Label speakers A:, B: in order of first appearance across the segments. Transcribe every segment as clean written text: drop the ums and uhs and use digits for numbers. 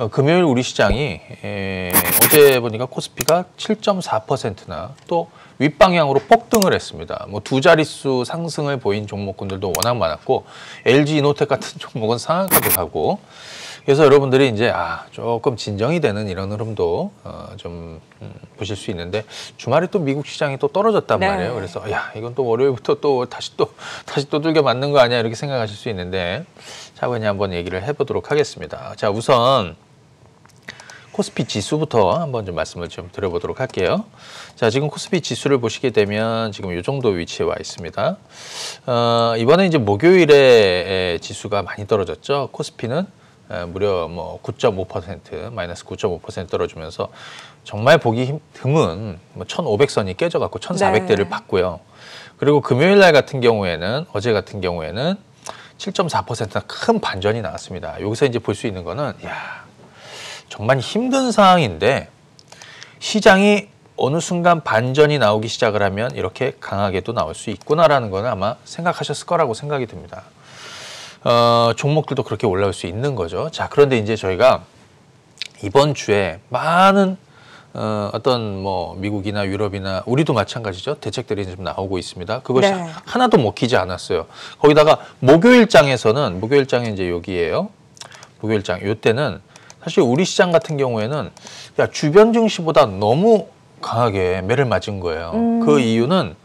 A: 금요일 우리 시장이 어제 보니까 코스피가 7.4%나 또 윗방향으로 폭등을 했습니다. 뭐 두 자릿수 상승을 보인 종목군들도 워낙 많았고 LG 이노텍 같은 종목은 상한가도 가고 그래서 여러분들이 이제 조금 진정이 되는 이런 흐름도 좀 보실 수 있는데 주말에 또 미국 시장이 또 떨어졌단 말이에요. 그래서 야 이건 또 월요일부터 또 다시 두들겨 맞는 거 아니야 이렇게 생각하실 수 있는데 차분히 한번 얘기를 해보도록 하겠습니다. 자 우선 코스피 지수부터 한번 좀 말씀을 좀 드려보도록 할게요. 자, 지금 코스피 지수를 보시게 되면 지금 이 정도 위치에 와 있습니다. 이번에 이제 목요일에 지수가 많이 떨어졌죠. 코스피는 무려 뭐 9.5% 마이너스 9.5% 떨어지면서 정말 보기 드문 1,500선이 깨져갖고 1,400대를 봤고요. 그리고 금요일 날 같은 경우에는 어제 같은 경우에는 7.4%나 큰 반전이 나왔습니다. 여기서 이제 볼 수 있는 거는 정말 힘든 상황인데 시장이 어느 순간 반전이 나오기 시작을 하면 이렇게 강하게도 나올 수 있구나라는 거는 아마 생각하셨을 거라고 생각이 듭니다. 종목들도 그렇게 올라올 수 있는 거죠. 자, 그런데 이제 저희가 이번 주에 많은 어떤 뭐 미국이나 유럽이나 우리도 마찬가지죠. 대책들이 좀 나오고 있습니다. 그것이 하나도 먹히지 않았어요. 거기다가 목요일장에서는 목요일장이 이제 여기에요. 목요일장 요때는 사실 우리 시장 같은 경우에는 주변 증시보다 너무 강하게 매를 맞은 거예요. 그 이유는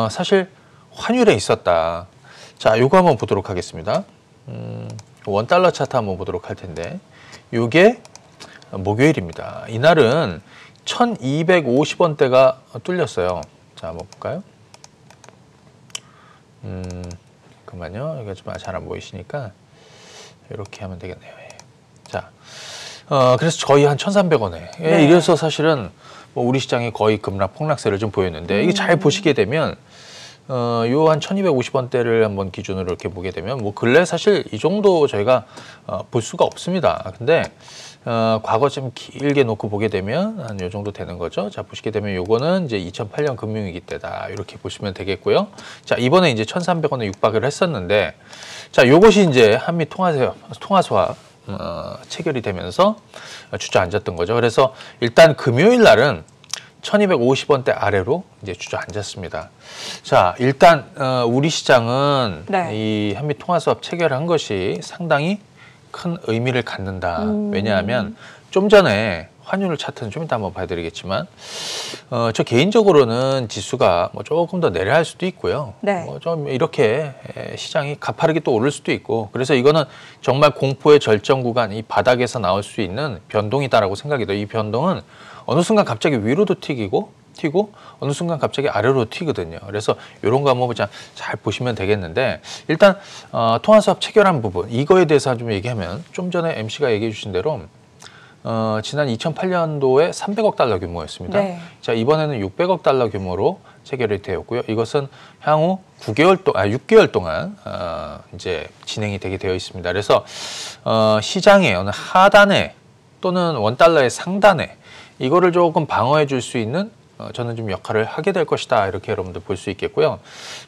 A: 사실 환율에 있었다. 자, 요거 한번 보도록 하겠습니다. 원달러 차트 한번 보도록 할 텐데 요게 목요일입니다. 이날은 1250원대가 뚫렸어요. 자, 한번 볼까요? 잠깐만요. 이거 좀 잘 안 보이시니까 이렇게 하면 되겠네요. 자, 그래서 저희 한 1,300원에 이래서 사실은 뭐 우리 시장이 거의 급락 폭락세를 좀 보였는데 이게 잘 보시게 되면 요 한 1,250원대를 한번 기준으로 이렇게 보게 되면 뭐 근래 사실 이 정도 저희가 볼 수가 없습니다. 근데 과거 좀 길게 놓고 보게 되면 한 요 정도 되는 거죠. 자, 보시게 되면 요거는 이제 2008년 금융위기 때다. 이렇게 보시면 되겠고요. 자, 이번에 이제 1,300원에 육박을 했었는데 자, 요것이 이제 한미 통화수합 체결이 되면서 주저앉았던 거죠. 그래서 일단 금요일 날은 1250원대 아래로 이제 주저앉았습니다. 자, 일단 우리 시장은 이 한미 통화수합 체결한 것이 상당히 큰 의미를 갖는다. 왜냐하면 좀 전에 환율 차트는 좀 이따 한번 봐드리겠지만 저 개인적으로는 지수가 뭐 조금 더 내려갈 수도 있고요. 뭐 좀 이렇게 시장이 가파르게 또 오를 수도 있고 그래서 이거는 정말 공포의 절정 구간 이 바닥에서 나올 수 있는 변동이다라고 생각이 돼요. 이 변동은 어느 순간 갑자기 위로도 튀고 어느 순간 갑자기 아래로 튀거든요. 그래서 이런 거 한번 잘 보시면 되겠는데 일단 통화수합 체결한 부분 이거에 대해서 좀 얘기하면 좀 전에 MC가 얘기해 주신 대로 지난 2008년도에 300억 달러 규모였습니다. 자, 이번에는 600억 달러 규모로 체결이 되었고요. 이것은 향후 6개월 동안 이제 진행이 되게 되어 있습니다. 그래서 시장의 어느 하단에 또는 원달러의 상단에 이거를 조금 방어해 줄 수 있는 저는 좀 역할을 하게 될 것이다. 이렇게 여러분들 볼 수 있겠고요.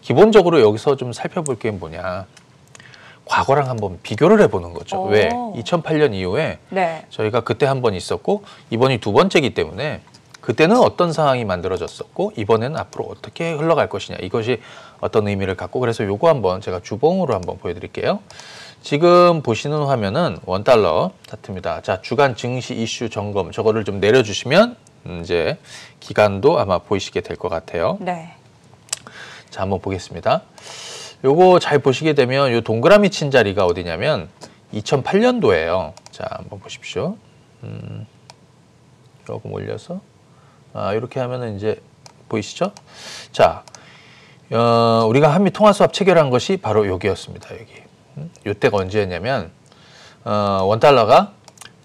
A: 기본적으로 여기서 좀 살펴볼 게 뭐냐. 과거랑 한번 비교를 해보는 거죠. 왜? 2008년 이후에 저희가 그때 한 번 있었고 이번이 두 번째이기 때문에 그때는 어떤 상황이 만들어졌었고 이번에는 앞으로 어떻게 흘러갈 것이냐. 이것이 어떤 의미를 갖고 그래서 요거 한번 제가 주봉으로 한번 보여드릴게요. 지금 보시는 화면은 원달러 차트입니다. 자, 주간 증시 이슈 점검 저거를 좀 내려주시면 이제 기간도 아마 보이시게 될 것 같아요. 자, 한번 보겠습니다. 요거 잘 보시게 되면 요 동그라미 친 자리가 어디냐면 2008년도예요. 자, 한번 보십시오. 조금 올려서 이렇게 하면은 이제 보이시죠? 자, 우리가 한미 통화수합 체결한 것이 바로 여기였습니다. 여기. 요때가 언제였냐면 원달러가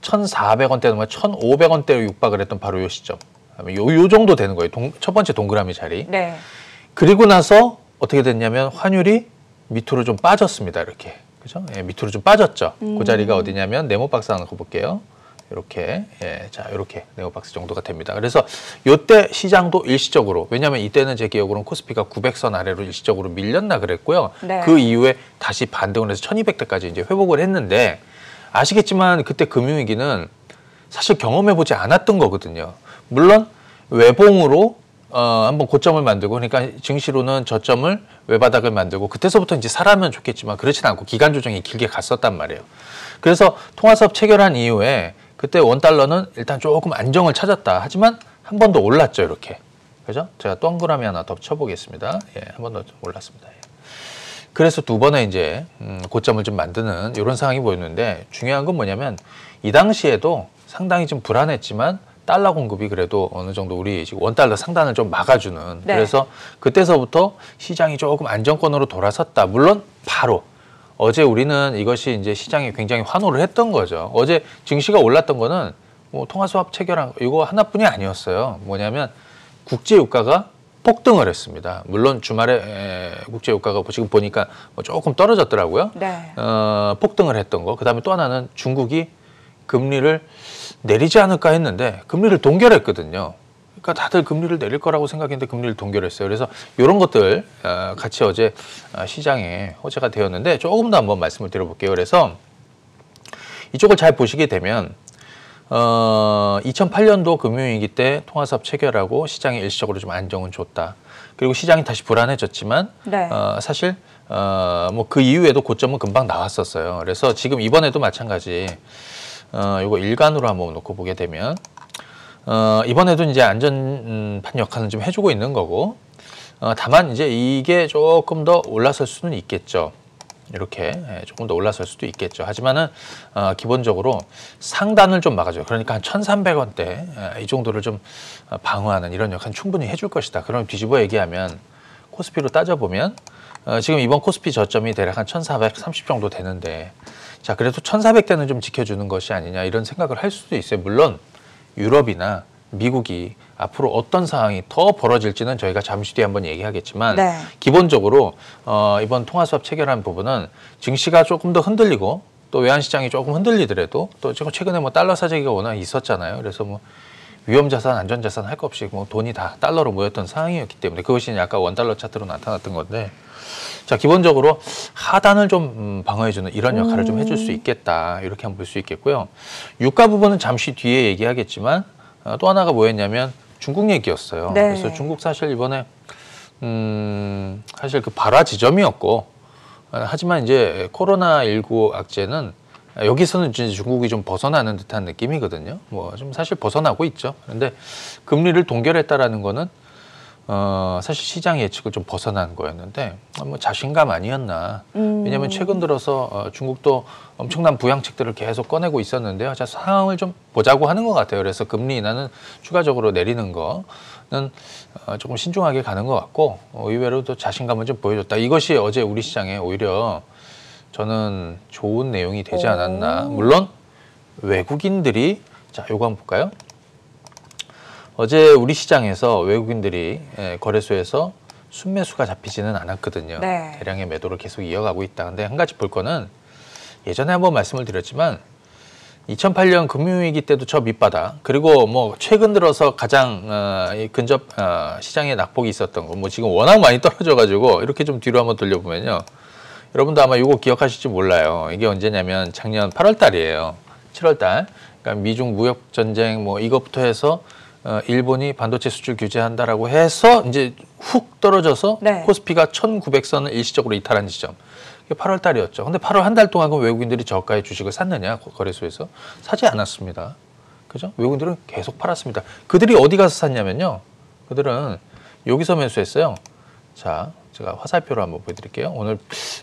A: 1,400원대 넘어 1,500원대로 육박을 했던 바로 요 시점. 요 정도 되는 거예요. 첫 번째 동그라미 자리. 그리고 나서 어떻게 됐냐면 환율이 밑으로 좀 빠졌습니다. 이렇게. 그죠? 예, 밑으로 좀 빠졌죠. 그 자리가 어디냐면 네모박스 하나 볼게요. 이렇게. 자, 이렇게 네모박스 정도가 됩니다. 그래서 요때 시장도 일시적으로 왜냐하면 이때는 제 기억으로는 코스피가 900선 아래로 일시적으로 밀렸나 그랬고요. 그 이후에 다시 반등을 해서 1200대까지 이제 회복을 했는데 아시겠지만 그때 금융위기는 사실 경험해보지 않았던 거거든요. 물론 외봉으로 한번 고점을 만들고 그러니까 증시로는 저점을 외바닥을 만들고 그때서부터 이제 살아면 좋겠지만 그렇지는 않고 기간 조정이 길게 갔었단 말이에요. 그래서 통화사업 체결한 이후에 그때 원달러는 일단 조금 안정을 찾았다. 하지만 한 번 더 올랐죠, 이렇게. 그죠? 제가 동그라미 하나 더 쳐보겠습니다. 예, 한 번 더 올랐습니다. 예. 그래서 두 번에 이제 고점을 좀 만드는 이런 상황이 보였는데 중요한 건 뭐냐면 이 당시에도 상당히 좀 불안했지만 달러 공급이 그래도 어느 정도 우리 지금 원달러 상단을 좀 막아주는
B: 네.
A: 그래서 그때서부터 시장이 조금 안정권으로 돌아섰다. 물론 바로 어제 우리는 이것이 이제 시장이 굉장히 환호를 했던 거죠. 어제 증시가 올랐던 거는 뭐 통화수합 체결한 이거 하나뿐이 아니었어요. 뭐냐면 국제 유가가 폭등을 했습니다. 물론 주말에 국제 유가가 지금 보니까 뭐 조금 떨어졌더라고요.
B: 네.
A: 폭등을 했던 거. 그다음에 또 하나는 중국이 금리를 내리지 않을까 했는데 금리를 동결했거든요. 그러니까 다들 금리를 내릴 거라고 생각했는데 금리를 동결했어요. 그래서 이런 것들 같이 어제 시장에 호재가 되었는데 조금 더 한번 말씀을 드려볼게요. 그래서 이쪽을 잘 보시게 되면 2008년도 금융위기 때 통화사업 체결하고 시장이 일시적으로 좀 안정은 줬다. 그리고 시장이 다시 불안해졌지만
B: 네.
A: 사실 뭐 그 이후에도 고점은 금방 나왔었어요. 그래서 지금 이번에도 마찬가지 이거 일간으로 한번 놓고 보게 되면 이번에도 이제 안전판 역할은 좀 해주고 있는 거고 다만 이제 이게 조금 더 올라설 수는 있겠죠. 이렇게 조금 더 올라설 수도 있겠죠. 하지만은 기본적으로 상단을 좀 막아줘요. 그러니까 한 1,300원대 이 정도를 좀 방어하는 이런 역할은 충분히 해줄 것이다. 그럼 뒤집어 얘기하면 코스피로 따져보면 지금 이번 코스피 저점이 대략 한 1,430 정도 되는데 자 그래도 1,400대는 좀 지켜주는 것이 아니냐 이런 생각을 할 수도 있어요. 물론 유럽이나 미국이 앞으로 어떤 상황이 더 벌어질지는 저희가 잠시 뒤에 한번 얘기하겠지만
B: 네.
A: 기본적으로 이번 통화수합 체결한 부분은 증시가 조금 더 흔들리고 또 외환시장이 조금 흔들리더라도 또 최근에 뭐 달러 사재기가 워낙 있었잖아요. 그래서 뭐 위험자산, 안전자산 할 것 없이 뭐 돈이 다 달러로 모였던 상황이었기 때문에 그것이 약간 원달러 차트로 나타났던 건데 자 기본적으로 하단을 좀 방어해주는 이런 역할을 좀 해줄 수 있겠다 이렇게 한번 볼 수 있겠고요. 유가 부분은 잠시 뒤에 얘기하겠지만 또 하나가 뭐였냐면 중국 얘기였어요.
B: 네.
A: 그래서 중국 사실 이번에 사실 그 발화 지점이었고 하지만 이제 코로나19 악재는 여기서는 이제 중국이 좀 벗어나는 듯한 느낌이거든요. 뭐 좀 사실 벗어나고 있죠. 그런데 금리를 동결했다라는 거는 사실 시장 예측을 좀 벗어난 거였는데 뭐 자신감 아니었나. 왜냐하면 최근 들어서 중국도 엄청난 부양책들을 계속 꺼내고 있었는데요. 자, 상황을 좀 보자고 하는 것 같아요. 그래서 금리 인하는 추가적으로 내리는 거는 조금 신중하게 가는 것 같고 의외로 또 자신감을 좀 보여줬다. 이것이 어제 우리 시장에 오히려 저는 좋은 내용이 되지 않았나. 물론 외국인들이 자, 요거 한번 볼까요? 어제 우리 시장에서 외국인들이 거래소에서 순매수가 잡히지는 않았거든요.
B: 네.
A: 대량의 매도를 계속 이어가고 있다. 근데 한 가지 볼 거는 예전에 한번 말씀을 드렸지만 2008년 금융위기 때도 저 밑바닥 그리고 뭐 최근 들어서 가장 근접 시장에 낙폭이 있었던 거 뭐 지금 워낙 많이 떨어져가지고 이렇게 좀 뒤로 한번 돌려보면요. 여러분도 아마 이거 기억하실지 몰라요. 이게 언제냐면 작년 8월 달이에요. 7월 달. 그러니까 미중 무역 전쟁 뭐 이것부터 해서 일본이 반도체 수출 규제한다라고 해서 이제 훅 떨어져서
B: 네.
A: 코스피가 1900선을 일시적으로 이탈한 지점. 이게 8월 달이었죠. 근데 8월 한 달 동안 외국인들이 저가의 주식을 샀느냐 거래소에서 사지 않았습니다. 그죠? 외국인들은 계속 팔았습니다. 그들이 어디 가서 샀냐면요. 그들은 여기서 매수했어요. 자, 제가 화살표로 한번 보여드릴게요. 오늘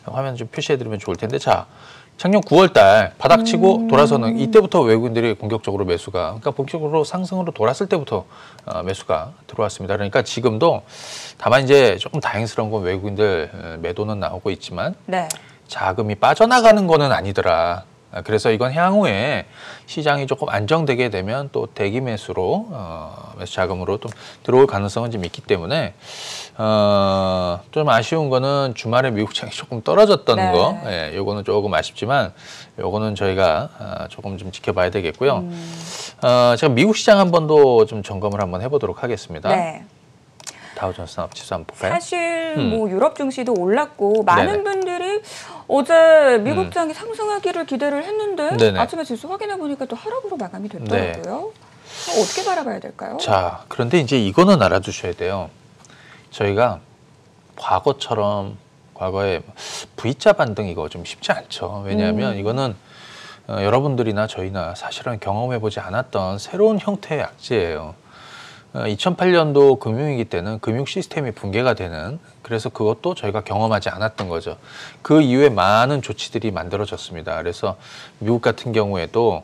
A: 화면 좀 표시해드리면 좋을 텐데, 자, 작년 9월 달 바닥치고 돌아서는 이때부터 외국인들이 공격적으로 매수가, 그러니까 본격적으로 상승으로 돌았을 때부터 매수가 들어왔습니다. 그러니까 지금도 다만 이제 조금 다행스러운 건 외국인들 매도는 나오고 있지만
B: 네.
A: 자금이 빠져나가는 거는 아니더라. 그래서 이건 향후에 시장이 조금 안정되게 되면 또 대기 매수로 매수 자금으로 좀 들어올 가능성은 좀 있기 때문에 좀 아쉬운 거는 주말에 미국장이 조금 떨어졌던
B: 네.
A: 거, 예, 요거는 조금 아쉽지만 요거는 저희가 조금 좀 지켜봐야 되겠고요. 제가 미국 시장 한 번 더 좀 점검을 한번 해보도록 하겠습니다.
B: 네.
A: 다우존스 산업지수 한번 볼까요?
B: 사실 뭐 유럽 증시도 올랐고 많은
A: 네네.
B: 분들이 어제 미국장이 상승하기를 기대를 했는데
A: 네네.
B: 아침에 지수 확인해 보니까 또 하락으로 마감이 됐더라고요. 어떻게 바라봐야 될까요?
A: 자, 그런데 이제 이거는 알아두셔야 돼요. 저희가 과거에 V자 반등 이거 좀 쉽지 않죠. 왜냐하면 이거는 여러분들이나 저희나 사실은 경험해보지 않았던 새로운 형태의 악재예요. 2008년도 금융위기 때는 금융 시스템이 붕괴가 되는, 그래서 그것도 저희가 경험하지 않았던 거죠. 그 이후에 많은 조치들이 만들어졌습니다. 그래서 미국 같은 경우에도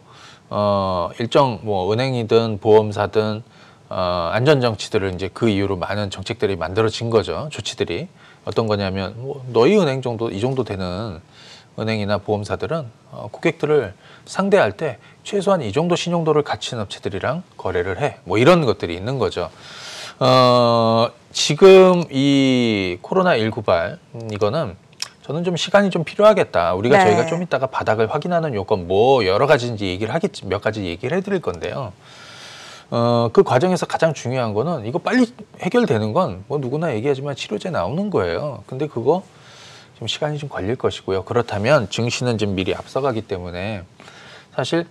A: 일정 뭐 은행이든 보험사든 안전장치들을 이제 그 이후로 많은 정책들이 만들어진 거죠. 조치들이 어떤 거냐면 뭐 너희 은행 정도 이 정도 되는 은행이나 보험사들은 고객들을 상대할 때 최소한 이 정도 신용도를 갖춘 업체들이랑 거래를 해. 뭐 이런 것들이 있는 거죠. 지금 이 코로나19발 이거는 저는 좀 시간이 좀 필요하겠다. 우리가
B: 네.
A: 저희가 좀 이따가 바닥을 확인하는 요건 뭐 여러 가지인지 얘기를 하겠지, 몇 가지 얘기를 해드릴 건데요. 그 과정에서 가장 중요한 거는 이거 빨리 해결되는 건 뭐 누구나 얘기하지만 치료제 나오는 거예요. 근데 그거 좀 시간이 좀 걸릴 것이고요. 그렇다면 증시는 지금 미리 앞서가기 때문에 사실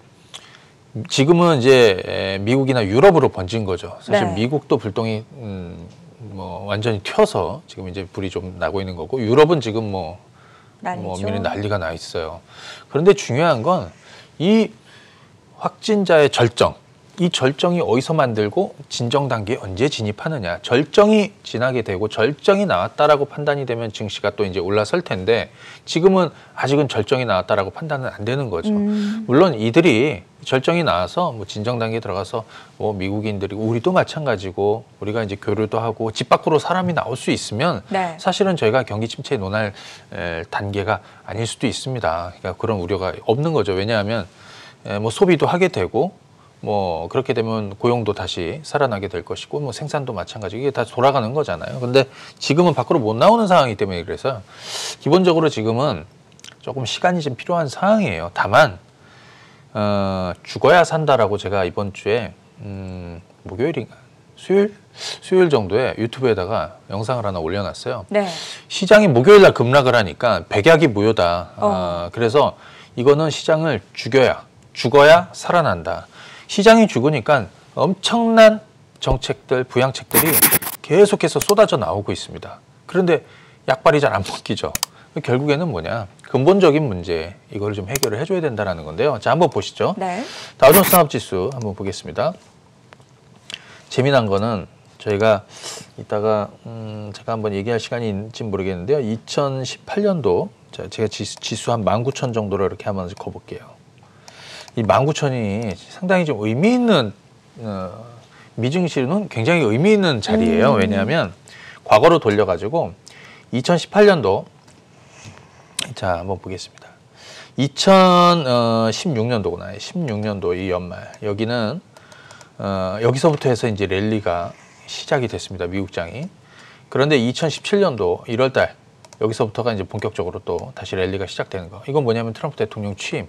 A: 지금은 이제 미국이나 유럽으로 번진 거죠. 사실
B: 네.
A: 미국도 불똥이 뭐 완전히 튀어서 지금 이제 불이 좀 나고 있는 거고, 유럽은 지금 뭐 미리 난리가 나 있어요. 그런데 중요한 건 이 확진자의 절정, 이 절정이 어디서 만들고 진정 단계에 언제 진입하느냐. 절정이 지나게 되고 절정이 나왔다라고 판단이 되면 증시가 또 이제 올라설 텐데, 지금은 아직은 절정이 나왔다라고 판단은 안 되는 거죠. 물론 이들이 절정이 나와서 뭐 진정 단계에 들어가서 뭐 미국인들이, 우리도 마찬가지고 우리가 이제 교류도 하고 집 밖으로 사람이 나올 수 있으면
B: 네.
A: 사실은 저희가 경기 침체에 논할 단계가 아닐 수도 있습니다. 그러니까 그런 우려가 없는 거죠. 왜냐하면 뭐 소비도 하게 되고 뭐 그렇게 되면 고용도 다시 살아나게 될 것이고 뭐 생산도 마찬가지고 이게 다 돌아가는 거잖아요. 근데 지금은 밖으로 못 나오는 상황이기 때문에, 그래서 기본적으로 지금은 조금 시간이 좀 필요한 상황이에요. 다만 죽어야 산다라고 제가 이번 주에 목요일인가 수요일 정도에 유튜브에다가 영상을 하나 올려놨어요.
B: 네.
A: 시장이 목요일 날 급락을 하니까 백약이 무효다. 그래서 이거는 시장을 죽어야 살아난다. 시장이 죽으니까 엄청난 정책들, 부양책들이 계속해서 쏟아져 나오고 있습니다. 그런데 약발이 잘 안 먹히죠. 결국에는 뭐냐, 근본적인 문제, 이걸 좀 해결을 해줘야 된다는 건데요. 자, 한번 보시죠.
B: 네.
A: 다우존스 산업지수 한번 보겠습니다. 재미난 거는 저희가 이따가 제가 한번 얘기할 시간이 있는지 모르겠는데요. 2018년도 제가 지수 한 19,000 정도로 이렇게 한번 짚어볼게요. 이 19,000이 상당히 좀 의미 있는, 미증시는 굉장히 의미 있는 자리예요. 왜냐하면 과거로 돌려가지고 2018년도, 자 한번 보겠습니다. 2016년도구나. 16년도 이 연말, 여기는 여기서부터 해서 이제 랠리가 시작이 됐습니다. 미국장이. 그런데 2017년도 1월달 여기서부터가 이제 본격적으로 또 다시 랠리가 시작되는 거. 이건 뭐냐면 트럼프 대통령 취임.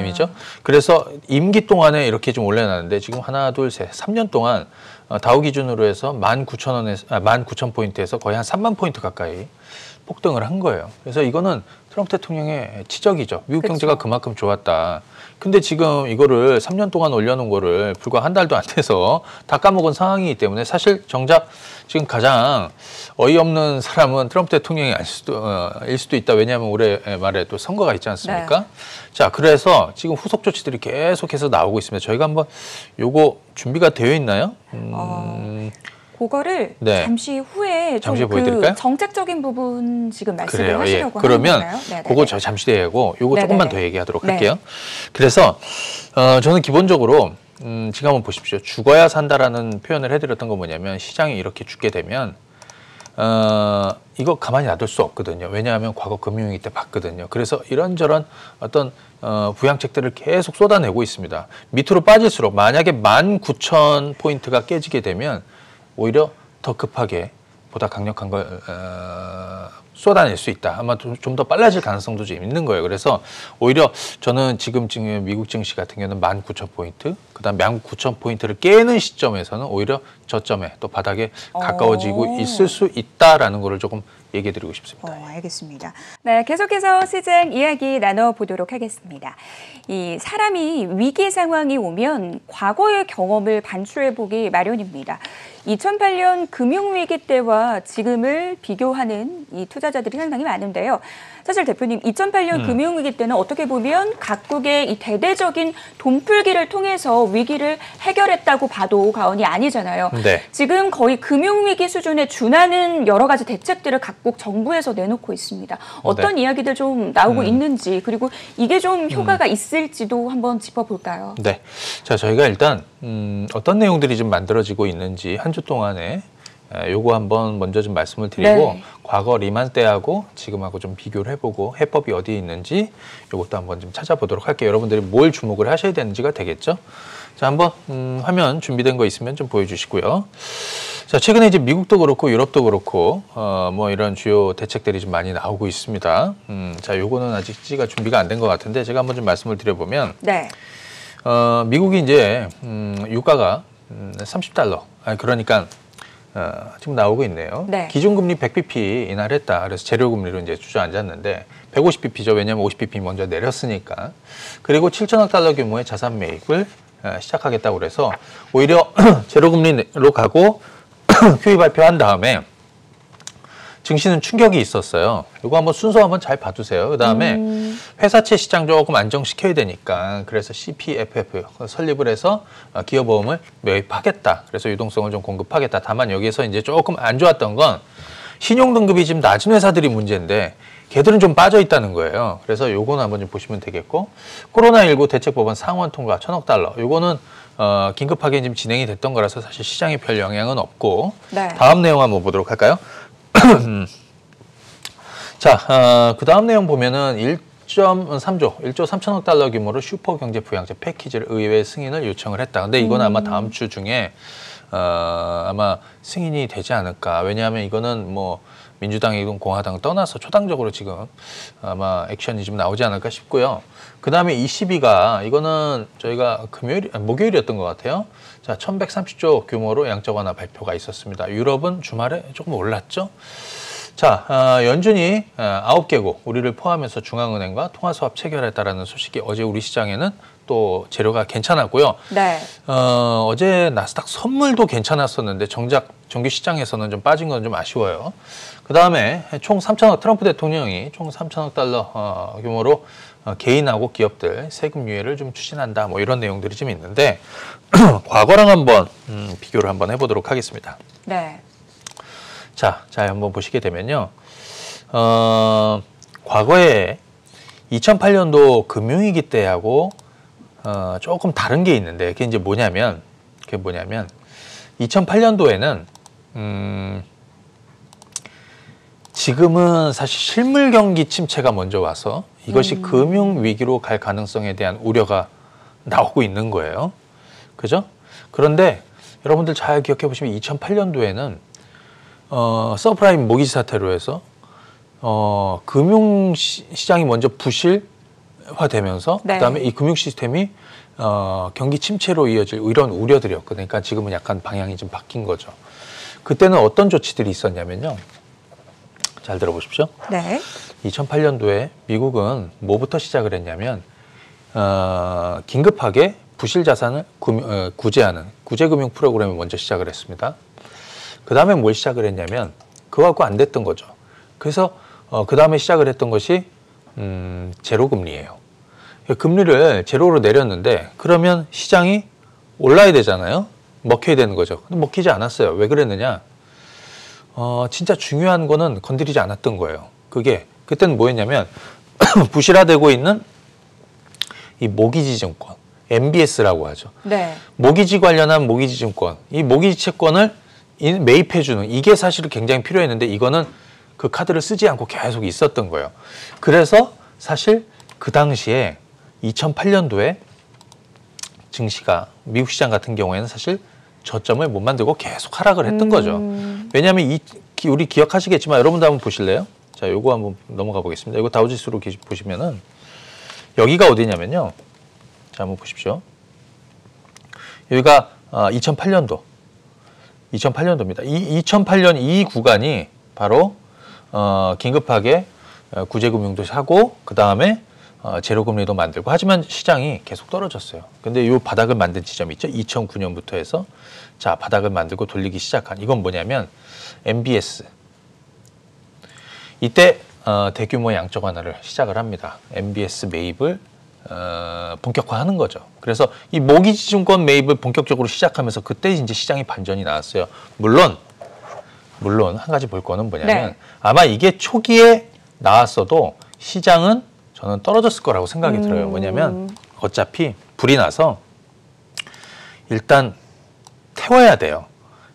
A: 이죠. 그래서 임기 동안에 이렇게 좀 올려놨는데 지금 하나, 둘, 셋, 3년 동안 다우 기준으로 해서 19,000포인트에서 거의 한 3만 포인트 가까이 폭등을 한 거예요. 그래서 이거는 트럼프 대통령의 치적이죠. 미국
B: 그쵸.
A: 경제가 그만큼 좋았다. 근데 지금 이거를 3년 동안 올려놓은 거를 불과 한 달도 안 돼서 다 까먹은 상황이기 때문에, 사실 정작 지금 가장 어이없는 사람은 트럼프 대통령이 일 수도 있다. 왜냐하면 올해 말에 또 선거가 있지 않습니까?
B: 네.
A: 자, 그래서 지금 후속 조치들이 계속해서 나오고 있습니다. 저희가 한번 요거 준비가 되어 있나요?
B: 그거를
A: 네.
B: 잠시 후에 좀
A: 잠시 보여드릴까요?
B: 정책적인 부분 지금 말씀을
A: 그래요.
B: 하시려고 하는
A: 그러면
B: 건가요? 네네네.
A: 그거 저 잠시 뒤에 하고 요거
B: 네네네.
A: 조금만 더 얘기하도록
B: 네.
A: 할게요. 그래서 저는 기본적으로 지금 한번 보십시오. 죽어야 산다라는 표현을 해드렸던 건 뭐냐면, 시장이 이렇게 죽게 되면 이거 가만히 놔둘 수 없거든요. 왜냐하면 과거 금융위기 때 봤거든요. 그래서 이런저런 어떤 부양책들을 계속 쏟아내고 있습니다. 밑으로 빠질수록 만약에 19,000포인트가 깨지게 되면 오히려 더 급하게 보다 강력한 걸 쏟아낼 수 있다. 아마 좀 더 빨라질 가능성도 좀 있는 거예요. 그래서 오히려 저는 지금 미국 증시 같은 경우는 19,000포인트, 그다음 19,000포인트를 깨는 시점에서는 오히려 저점에 또 바닥에 가까워지고 있을 수 있다라는 거를 조금 얘기해드리고 싶습니다.
B: 알겠습니다. 네, 계속해서 시장 이야기 나눠보도록 하겠습니다. 이 사람이 위기 상황이 오면 과거의 경험을 반추해보기 마련입니다. 2008년 금융위기 때와 지금을 비교하는 이 투자자들이 상당히 많은데요. 사실 대표님, 2008년 금융위기 때는 어떻게 보면 각국의 이 대대적인 돈풀기를 통해서 위기를 해결했다고 봐도 과언이 아니잖아요.
A: 네.
B: 지금 거의 금융위기 수준에 준하는 여러 가지 대책들을 각국 정부에서 내놓고 있습니다. 어떤 이야기들 좀 나오고 있는지, 그리고 이게 좀 효과가 있을지도 한번 짚어볼까요?
A: 네. 자, 저희가 일단 어떤 내용들이 좀 만들어지고 있는지 한 주 동안에 요거 한번 먼저 좀 말씀을 드리고
B: 네.
A: 과거 리만 때하고 지금하고 좀 비교를 해보고 해법이 어디에 있는지 요것도 한번 좀 찾아보도록 할게요. 여러분들이 뭘 주목을 하셔야 되는지가 되겠죠. 자, 한번 화면 준비된 거 있으면 좀 보여주시고요. 자, 최근에 이제 미국도 그렇고 유럽도 그렇고 뭐 이런 주요 대책들이 좀 많이 나오고 있습니다. 자, 요거는 아직 찌가 준비가 안 된 것 같은데 제가 한번 좀 말씀을 드려보면
B: 네.
A: 미국이 이제 유가가 $30. 그러니까 지금 나오고 있네요.
B: 네.
A: 기준금리 100bp 인하했다. 그래서 재료금리로 이제 주저앉았는데 150bp죠. 왜냐하면 50bp 먼저 내렸으니까. 그리고 7천억 달러 규모의 자산 매입을 시작하겠다고 그래서 오히려 재료금리로 가고 QE 발표한 다음에 증시는 충격이 있었어요. 이거 한번 순서 한번 잘 봐두세요. 그다음에 회사채 시장 조금 안정시켜야 되니까 그래서 CPFF 설립을 해서 기업보험을 매입하겠다. 그래서 유동성을 좀 공급하겠다. 다만 여기에서 이제 조금 안 좋았던 건 신용등급이 지금 낮은 회사들이 문제인데 걔들은 좀 빠져 있다는 거예요. 그래서 요거는 한번 좀 보시면 되겠고 코로나19 대책법안 상원 통과 1,000억 달러. 요거는 긴급하게 지금 진행이 됐던 거라서 사실 시장에 별 영향은 없고
B: 네.
A: 다음 내용 한번 보도록 할까요? 자, 그 다음 내용 보면은 1.3조 3천억 달러 규모로 슈퍼경제 부양제 패키지를 의회 승인을 요청을 했다. 근데 이건 아마 다음 주 중에 아마 승인이 되지 않을까. 왜냐하면 이거는 뭐 민주당이든 공화당 떠나서 초당적으로 지금 아마 액션이 좀 나오지 않을까 싶고요. 그 다음에 ECB가 이거는 저희가 목요일이었던 것 같아요. 자, 1130조 규모로 양적 완화 발표가 있었습니다. 유럽은 주말에 조금 올랐죠. 자, 연준이 9개국 우리를 포함해서 중앙은행과 통화수합 체결했다라는 소식이 어제 우리 시장에는 또 재료가 괜찮았고요.
B: 네.
A: 어제 나스닥 선물도 괜찮았었는데 정작 정규 시장에서는 좀 빠진 건 좀 아쉬워요. 그 다음에 총 3천억 트럼프 대통령이 총 3천억 달러 규모로 개인하고 기업들 세금 유예를 좀 추진한다. 뭐 이런 내용들이 좀 있는데 과거랑 한번 비교를 한번 해보도록 하겠습니다.
B: 네.
A: 자, 한번 보시게 되면요. 과거에 2008년도 금융위기 때하고 조금 다른 게 있는데 그게 뭐냐면 2008년도에는 지금은 사실 실물 경기 침체가 먼저 와서 이것이 금융 위기로 갈 가능성에 대한 우려가 나오고 있는 거예요. 그죠? 그런데 여러분들 잘 기억해 보시면 2008년도에는 서프라임 모기지 사태로 해서 금융 시장이 먼저 부실화되면서
B: 네.
A: 그다음에 이 금융 시스템이 경기 침체로 이어질 이런 우려들이었거든요. 그러니까 지금은 약간 방향이 좀 바뀐 거죠. 그때는 어떤 조치들이 있었냐면요. 잘 들어보십시오.
B: 네.
A: 2008년도에 미국은 뭐부터 시작을 했냐면 긴급하게 부실 자산을 구제하는 구제금융 프로그램을 먼저 시작을 했습니다. 그 다음에 뭘 시작을 했냐면 그거 갖고 안 됐던 거죠. 그래서 그 다음에 시작을 했던 것이 제로금리예요. 금리를 제로로 내렸는데 그러면 시장이 올라야 되잖아요. 먹혀야 되는 거죠. 근데 먹히지 않았어요. 왜 그랬느냐? 진짜 중요한 거는 건드리지 않았던 거예요. 그때는 뭐였냐면 부실화되고 있는 이 모기지 증권, MBS라고 하죠.
B: 네.
A: 모기지 관련한 모기지 증권, 이 모기지 채권을 매입해주는 이게 사실 굉장히 필요했는데 이거는 그 카드를 쓰지 않고 계속 있었던 거예요. 그래서 사실 그 당시에 2008년도에 증시가 미국 시장 같은 경우에는 사실 저점을 못 만들고 계속 하락을 했던 거죠. 왜냐하면 우리 기억하시겠지만 여러분도 한번 보실래요? 자, 요거 한번 넘어가 보겠습니다. 이거 다우지수로 보시면은 여기가 어디냐면요. 자, 한번 보십시오. 여기가 2008년도입니다. 이 2008년 이 구간이 바로 긴급하게 구제금융도 사고 그 다음에 제로금리도 만들고 하지만 시장이 계속 떨어졌어요. 근데 이 바닥을 만든 지점이 있죠. 2009년부터 해서 자 바닥을 만들고 돌리기 시작한 이건 뭐냐면 MBS 이때 대규모 양적 완화를 시작을 합니다. MBS 매입을 본격화하는 거죠. 그래서 이 모기지증권 매입을 본격적으로 시작하면서 그때 이제 시장이 반전이 나왔어요. 물론 한 가지 볼 거는 뭐냐면
B: 네.
A: 아마 이게 초기에 나왔어도 시장은 저는 떨어졌을 거라고 생각이 들어요. 뭐냐면 어차피 불이 나서 일단 태워야 돼요.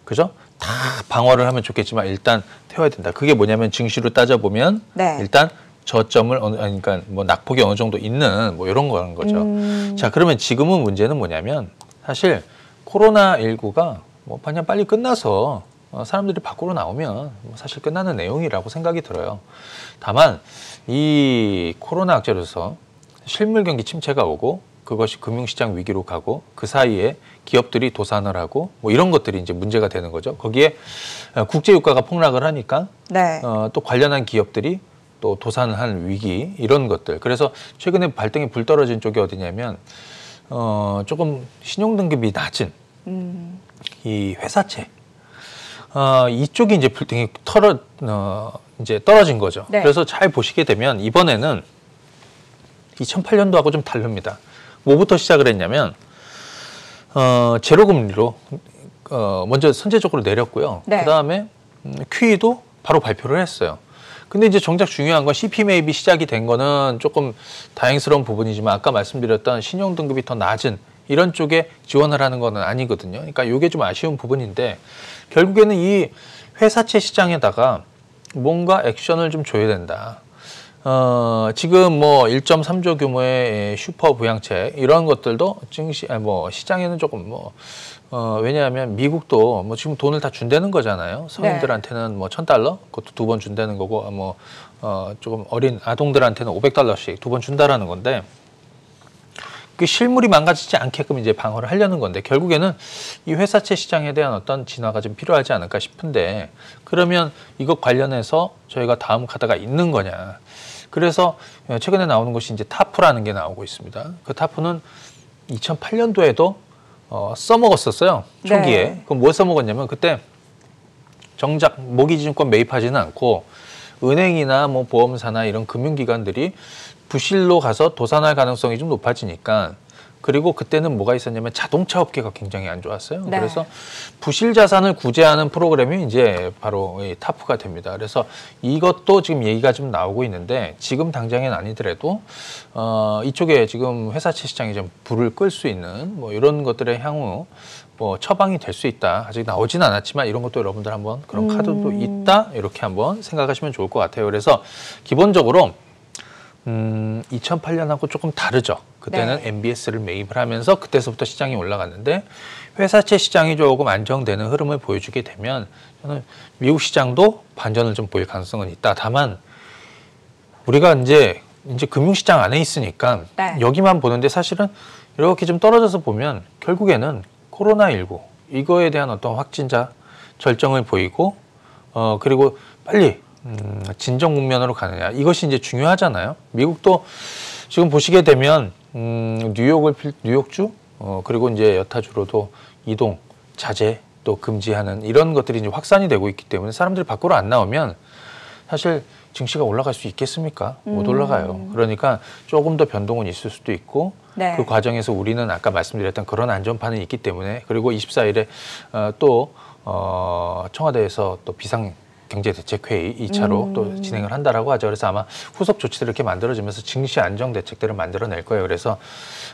A: 그죠? 다 방어를 하면 좋겠지만 일단 태워야 된다. 그게 뭐냐면 증시로 따져보면
B: 네.
A: 일단 저점을 그러니까 뭐 낙폭이 어느 정도 있는 뭐 이런 거는 거죠. 자, 그러면 지금은 문제는 뭐냐면 사실 코로나19가 뭐 반년 빨리 끝나서 사람들이 밖으로 나오면 뭐 사실 끝나는 내용이라고 생각이 들어요. 다만 이 코로나 악재로서 실물 경기 침체가 오고 그것이 금융시장 위기로 가고 그 사이에 기업들이 도산을 하고 뭐 이런 것들이 이제 문제가 되는 거죠. 거기에 국제유가가 폭락을 하니까
B: 네.
A: 또 관련한 기업들이 또 도산한 위기 이런 것들. 그래서 최근에 발등에 불 떨어진 쪽이 어디냐면 조금 신용등급이 낮은 이 회사채. 이쪽이 이제 불등이 이제 떨어진 거죠.
B: 네.
A: 그래서 잘 보시게 되면 이번에는 2008년도하고 좀 다릅니다. 뭐부터 시작을 했냐면 제로금리로 먼저 선제적으로 내렸고요.
B: 네.
A: 그다음에 QE도 바로 발표를 했어요. 근데 이제 정작 중요한 건 CP 매입이 시작이 된 거는 조금 다행스러운 부분이지만 아까 말씀드렸던 신용등급이 더 낮은 이런 쪽에 지원을 하는 거는 아니거든요. 그러니까 이게 좀 아쉬운 부분인데 결국에는 이 회사채 시장에다가 뭔가 액션을 좀 줘야 된다. 지금 뭐 1.3조 규모의 슈퍼 부양책 이런 것들도 시장에는 조금 왜냐하면 미국도 뭐 지금 돈을 다 준다는 거잖아요. 성인들한테는 뭐 $1,000 그것도 2번 준다는 거고 조금 어린 아동들한테는 $500씩 2번 준다라는 건데 그 실물이 망가지지 않게끔 이제 방어를 하려는 건데 결국에는 이 회사채 시장에 대한 어떤 진화가 좀 필요하지 않을까 싶은데 그러면 이것 관련해서 저희가 다음 카드가 있는 거냐. 그래서 최근에 나오는 것이 이제 타프라는 게 나오고 있습니다. 그 타프는 2008년도에도 써먹었었어요. 초기에.
B: 네.
A: 그럼 뭐 써먹었냐면 그때 정작 모기지증권 매입하지는 않고 은행이나 뭐 보험사나 이런 금융기관들이 부실로 가서 도산할 가능성이 좀 높아지니까 그리고 그때는 뭐가 있었냐면 자동차 업계가 굉장히 안 좋았어요.
B: 네.
A: 그래서 부실 자산을 구제하는 프로그램이 이제 바로 이 타프가 됩니다. 그래서 이것도 지금 얘기가 좀 나오고 있는데 지금 당장엔 아니더라도 이쪽에 지금 회사채 시장이 좀 불을 끌 수 있는 뭐 이런 것들의 향후 뭐 처방이 될 수 있다. 아직 나오진 않았지만 이런 것도 여러분들 한번 그런 카드도 있다. 이렇게 한번 생각하시면 좋을 것 같아요. 그래서 기본적으로 2008년하고 조금 다르죠. 그때는
B: 네.
A: MBS를 매입을 하면서 그때서부터 시장이 올라갔는데 회사채 시장이 조금 안정되는 흐름을 보여주게 되면 저는 미국 시장도 반전을 좀 보일 가능성은 있다. 다만 우리가 이제 금융시장 안에 있으니까
B: 네.
A: 여기만 보는데 사실은 이렇게 좀 떨어져서 보면 결국에는 코로나19 이거에 대한 어떤 확진자 절정을 보이고 그리고 빨리 진정 국면으로 가느냐 이것이 이제 중요하잖아요. 미국도 지금 보시게 되면 뉴욕주 그리고 이제 여타주로도 이동 자제 또 금지하는 이런 것들이 이제 확산이 되고 있기 때문에 사람들이 밖으로 안 나오면 사실 증시가 올라갈 수 있겠습니까? 못 올라가요. 그러니까 조금 더 변동은 있을 수도 있고
B: 네.
A: 그 과정에서 우리는 아까 말씀드렸던 그런 안전판이 있기 때문에 그리고 24일에 또 청와대에서 또 경제대책회의 2차로 또 진행을 한다라고 하죠. 그래서 아마 후속 조치들을 이렇게 만들어지면서 증시 안정 대책들을 만들어낼 거예요. 그래서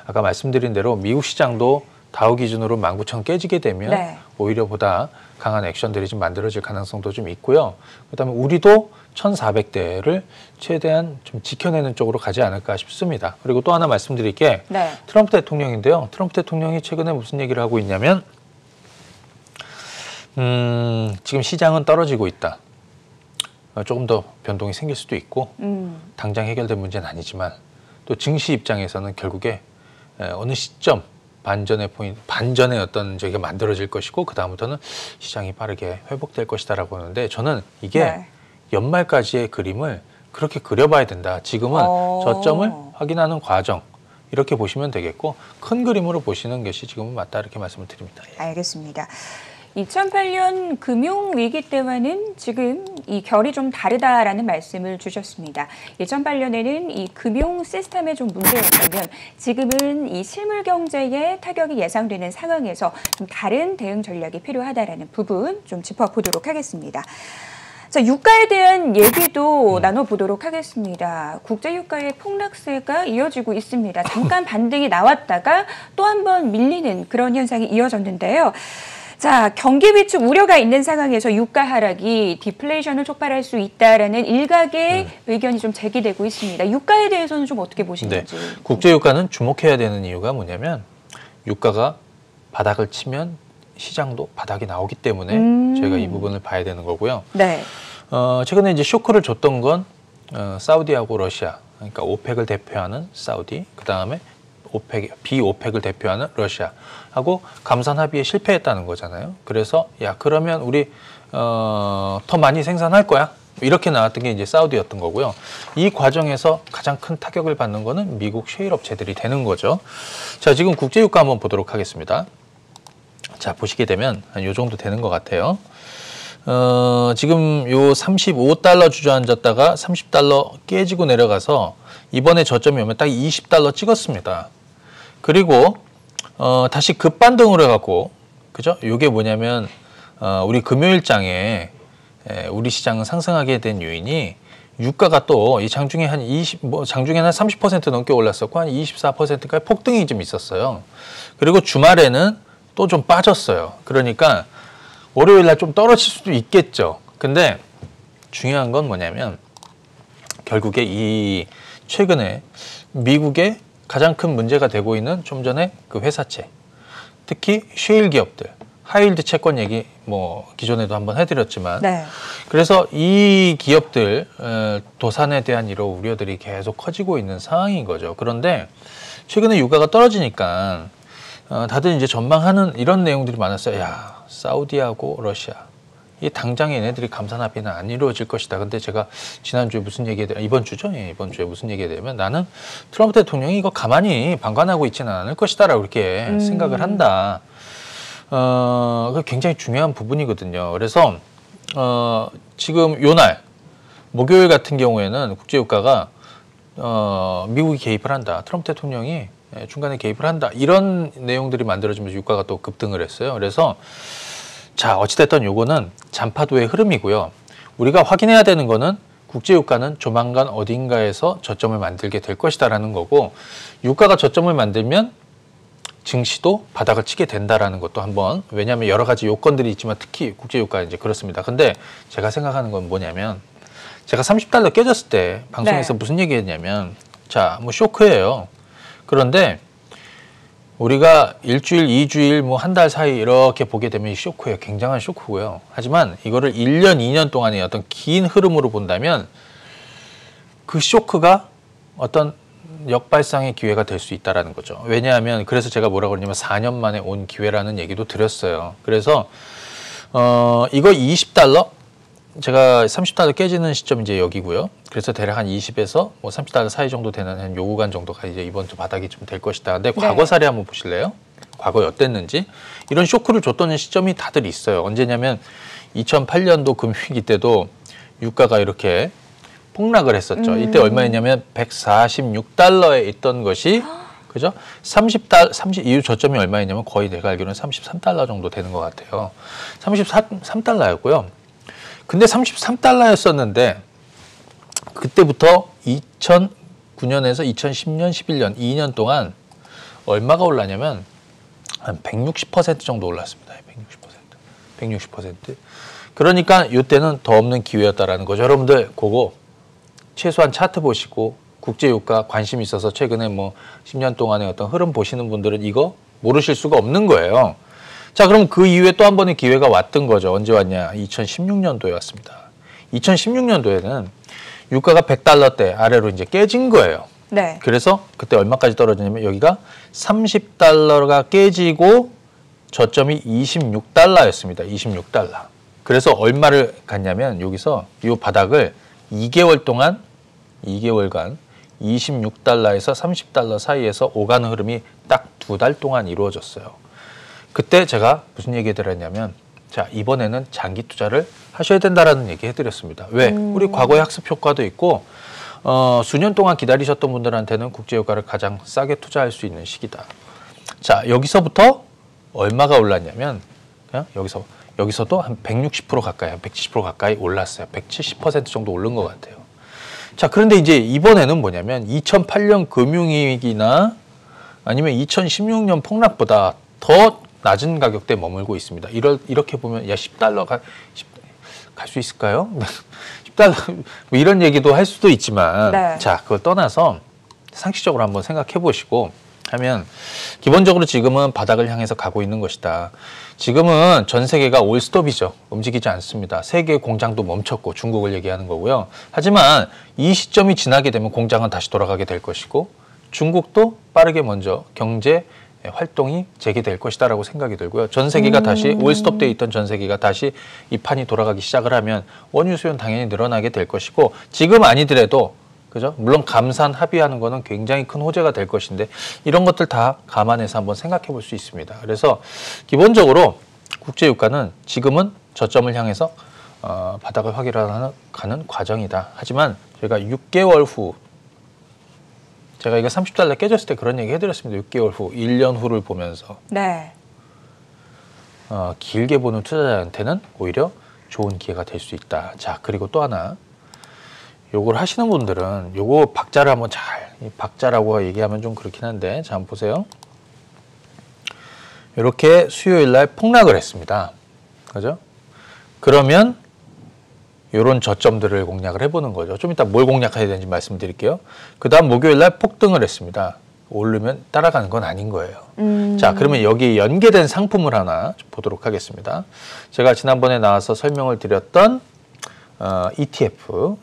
A: 아까 말씀드린 대로 미국 시장도 다우 기준으로 19,000 깨지게 되면
B: 네.
A: 오히려 보다 강한 액션들이 좀 만들어질 가능성도 좀 있고요. 그다음에 우리도 1,400대를 최대한 좀 지켜내는 쪽으로 가지 않을까 싶습니다. 그리고 또 하나 말씀드릴 게
B: 네.
A: 트럼프 대통령인데요. 트럼프 대통령이 최근에 무슨 얘기를 하고 있냐면 지금 시장은 떨어지고 있다. 조금 더 변동이 생길 수도 있고 당장 해결된 문제는 아니지만 또 증시 입장에서는 결국에 어느 시점 반전의 어떤 저기가 만들어질 것이고 그 다음부터는 시장이 빠르게 회복될 것이다라고 하는데 저는 이게
B: 네.
A: 연말까지의 그림을 그렇게 그려봐야 된다. 지금은 저점을 확인하는 과정 이렇게 보시면 되겠고 큰 그림으로 보시는 것이 지금은 맞다 이렇게 말씀을 드립니다. 예.
B: 알겠습니다. 2008년 금융위기 때와는 지금 이 결이 좀 다르다라는 말씀을 주셨습니다. 2008년에는 이 금융 시스템에 좀 문제였다면 지금은 이 실물 경제에 타격이 예상되는 상황에서 좀 다른 대응 전략이 필요하다라는 부분 좀 짚어보도록 하겠습니다. 자, 유가에 대한 얘기도 나눠보도록 하겠습니다. 국제유가의 폭락세가 이어지고 있습니다. 잠깐 반등이 나왔다가 또 한 번 밀리는 그런 현상이 이어졌는데요. 자, 경기 위축 우려가 있는 상황에서 유가 하락이 디플레이션을 촉발할 수 있다라는 일각의 의견이 좀 제기되고 있습니다. 유가에 대해서는 좀 어떻게 보시는지.
A: 네. 국제유가는 주목해야 되는 이유가 뭐냐면 유가가 바닥을 치면 시장도 바닥이 나오기 때문에 저희가 이 부분을 봐야 되는 거고요.
B: 네.
A: 최근에 이제 쇼크를 줬던 건 사우디하고 러시아, 그러니까 오펙을 대표하는 사우디, 그 다음에 비오펙을 대표하는 러시아하고 감산 합의에 실패했다는 거잖아요. 그래서 야 그러면 우리 더 많이 생산할 거야. 이렇게 나왔던 게 이제 사우디였던 거고요. 이 과정에서 가장 큰 타격을 받는 거는 미국 셰일 업체들이 되는 거죠. 자, 지금 국제유가 한번 보도록 하겠습니다. 자, 보시게 되면 한 요 정도 되는 것 같아요. 지금 요 35달러 주저앉았다가 30달러 깨지고 내려가서 이번에 저점이 오면 딱 20달러 찍었습니다. 그리고 다시 급반등을 해갖고 그죠? 요게 뭐냐면 우리 금요일장에 우리 시장은 상승하게 된 요인이 유가가 또 이 장중에 한 30% 넘게 올랐었고 한 24%까지 폭등이 좀 있었어요. 그리고 주말에는 또 좀 빠졌어요. 그러니까 월요일 날 좀 떨어질 수도 있겠죠. 근데 중요한 건 뭐냐면 결국에 이 최근에 미국의 가장 큰 문제가 되고 있는 좀 전에 그 회사채, 특히 셰일 기업들, 하이힐드 채권 얘기 뭐 기존에도 한번 해드렸지만
B: 네.
A: 그래서 이 기업들 도산에 대한 이런 우려들이 계속 커지고 있는 상황인 거죠. 그런데 최근에 유가가 떨어지니까 다들 이제 전망하는 이런 내용들이 많았어요. 야, 사우디하고 러시아 이 당장 얘네들이 감산 합의는 안 이루어질 것이다. 근데 제가 지난주에 무슨 얘기했냐면 이번 주죠? 예, 이번 주에 무슨 얘기했냐면 나는 트럼프 대통령이 이거 가만히 방관하고 있지는 않을 것이다라고 이렇게 생각을 한다. 그 굉장히 중요한 부분이거든요. 그래서 지금 요날 목요일 같은 경우에는 국제유가가 미국이 개입을 한다. 트럼프 대통령이 중간에 개입을 한다. 이런 내용들이 만들어지면서 유가가 또 급등을 했어요. 그래서 자, 어찌됐든 요거는 잔파도의 흐름이고요. 우리가 확인해야 되는 거는 국제유가는 조만간 어딘가에서 저점을 만들게 될 것이다라는 거고 유가가 저점을 만들면 증시도 바닥을 치게 된다라는 것도 한번 왜냐하면 여러 가지 요건들이 있지만 특히 국제유가 이제 그렇습니다. 근데 제가 생각하는 건 뭐냐면 제가 30달러 깨졌을 때 방송에서 무슨 얘기했냐면 자, 뭐 쇼크예요. 그런데 우리가 일주일, 2주일, 뭐 한 달 사이 이렇게 보게 되면 쇼크예요. 굉장한 쇼크고요. 하지만 이거를 1년, 2년 동안의 어떤 긴 흐름으로 본다면 그 쇼크가 어떤 역발상의 기회가 될 수 있다는 거죠. 왜냐하면 그래서 제가 뭐라고 그러냐면 4년 만에 온 기회라는 얘기도 드렸어요. 그래서 이거 20달러? 제가 30달러 깨지는 시점이 이제 여기고요. 그래서 대략 한 20에서 뭐 30달러 사이 정도 되는 한 요 구간 정도가 이제 이번 주 바닥이 좀 될 것이다. 근데 과거 사례 한번 보실래요? 과거에 어땠는지? 이런 쇼크를 줬던 시점이 다들 있어요. 언제냐면 2008년도 금융위기 때도 유가가 이렇게 폭락을 했었죠. 이때 얼마였냐면 146달러에 있던 것이 그죠? 30 저점이 얼마였냐면 거의 내가 알기로는 33달러 정도 되는 것 같아요. 33달러였고요. 근데 33달러였었는데 그때부터 2009년에서 2010년, 11년, 2년 동안 얼마가 올랐냐면 한 160% 정도 올랐습니다. 160%. 그러니까 이때는 더 없는 기회였다라는 거죠. 여러분들 그거 최소한 차트 보시고 국제유가 관심 있어서 최근에 뭐 10년 동안의 어떤 흐름 보시는 분들은 이거 모르실 수가 없는 거예요. 자, 그럼 그 이후에 또 한 번의 기회가 왔던 거죠. 언제 왔냐? 2016년도에 왔습니다. 2016년도에는 유가가 100달러대 아래로 이제 깨진 거예요.
B: 네.
A: 그래서 그때 얼마까지 떨어지냐면 여기가 30달러가 깨지고 저점이 26달러였습니다. 26달러. 그래서 얼마를 갔냐면 여기서 이 바닥을 2개월 동안 2개월간 26달러에서 30달러 사이에서 오가는 흐름이 딱 2달 동안 이루어졌어요. 그때 제가 무슨 얘기 드렸냐면 자, 이번에는 장기 투자를 하셔야 된다라는 얘기 해드렸습니다. 왜? 우리 과거의 학습 효과도 있고 수년 동안 기다리셨던 분들한테는 국제유가를 가장 싸게 투자할 수 있는 시기다. 자, 여기서부터 얼마가 올랐냐면 그냥 여기서도 한 160% 가까이, 한 170% 가까이 올랐어요. 170% 정도 오른 것 같아요. 자, 그런데 이제 이번에는 뭐냐면 2008년 금융위기나 아니면 2016년 폭락보다 더 낮은 가격대에 머물고 있습니다. 이렇게 보면 야 10달러 갈 수 있을까요? 10달러 뭐 이런 얘기도 할 수도 있지만
B: 네.
A: 자, 그걸 떠나서 상식적으로 한번 생각해 보시고 하면 기본적으로 지금은 바닥을 향해서 가고 있는 것이다. 지금은 전 세계가 올스톱이죠. 움직이지 않습니다. 세계 공장도 멈췄고 중국을 얘기하는 거고요. 하지만 이 시점이 지나게 되면 공장은 다시 돌아가게 될 것이고 중국도 빠르게 먼저 경제 활동이 재개될 것이다라고 생각이 들고요. 전 세계가 다시 올스톱돼 있던 전 세계가 다시 이 판이 돌아가기 시작을 하면 원유 수요는 당연히 늘어나게 될 것이고 지금 아니더라도 그죠? 물론 감산 합의하는 거는 굉장히 큰 호재가 될 것인데 이런 것들 다 감안해서 한번 생각해 볼 수 있습니다. 그래서 기본적으로 국제유가는 지금은 저점을 향해서 바닥을 확인하는 가는 과정이다. 하지만 제가 6개월 후 제가 이거 30달러 깨졌을 때 그런 얘기 해드렸습니다. 6개월 후, 1년 후를 보면서
B: 네.
A: 길게 보는 투자자한테는 오히려 좋은 기회가 될 수 있다. 자, 그리고 또 하나 요걸 하시는 분들은 요거 박자를 한번 박자라고 얘기하면 좀 그렇긴 한데 자, 한번 보세요. 이렇게 수요일 날 폭락을 했습니다. 그죠? 그러면 요런 저점들을 공략을 해보는 거죠. 좀 이따 뭘 공략해야 되는지 말씀드릴게요. 그 다음 목요일 날 폭등을 했습니다. 오르면 따라가는 건 아닌 거예요. 자, 그러면 여기 연계된 상품을 하나 좀 보도록 하겠습니다. 제가 지난번에 나와서 설명을 드렸던 ETF